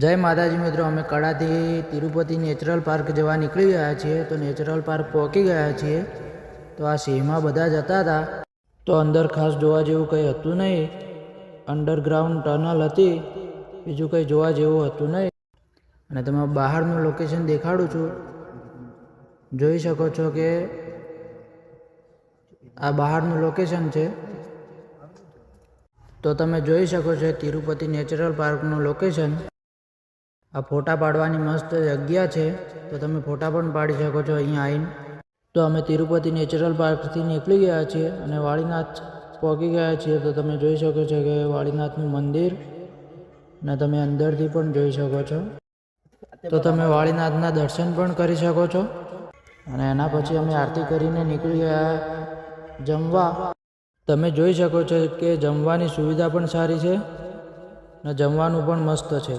જય માતાજી મિત્રો, અમે કડાથી તિરુપતિ નેચરલ પાર્ક જવા નીકળી ગયા છીએ. તો નેચરલ પાર્ક પહોંચી ગયા છીએ. તો આ સિંહમાં બધા જતા હતા. તો અંદર ખાસ જોવા જેવું કંઈ હતું નહીં. અંડરગ્રાઉન્ડ ટનલ હતી, બીજું કંઈ જોવા જેવું હતું નહીં. અને તમે બહારનું લોકેશન દેખાડું છું, જોઈ શકો છો કે આ બહારનું લોકેશન છે. તો તમે જોઈ શકો છો તિરુપતિ નેચરલ પાર્કનું લોકેશન. આ ફોટા પાડવાની મસ્ત જગ્યા છે, તો તમે ફોટા પણ પાડી શકો છો અહીંયા આવીને. તો અમે તિરુપતિ નેચરલ પાર્કથી નીકળી ગયા છીએ અને વાળીનાથ પહોંચી ગયા છીએ. તો તમે જોઈ શકો છો કે વાળીનાથનું મંદિર, અને તમે અંદરથી પણ જોઈ શકો છો. તો તમે વાળીનાથના દર્શન પણ કરી શકો છો. અને એના પછી અમે આરતી કરીને નીકળી ગયા જમવા. તમે જોઈ શકો છો કે જમવાની સુવિધા પણ સારી છે અને જમવાનું પણ મસ્ત છે.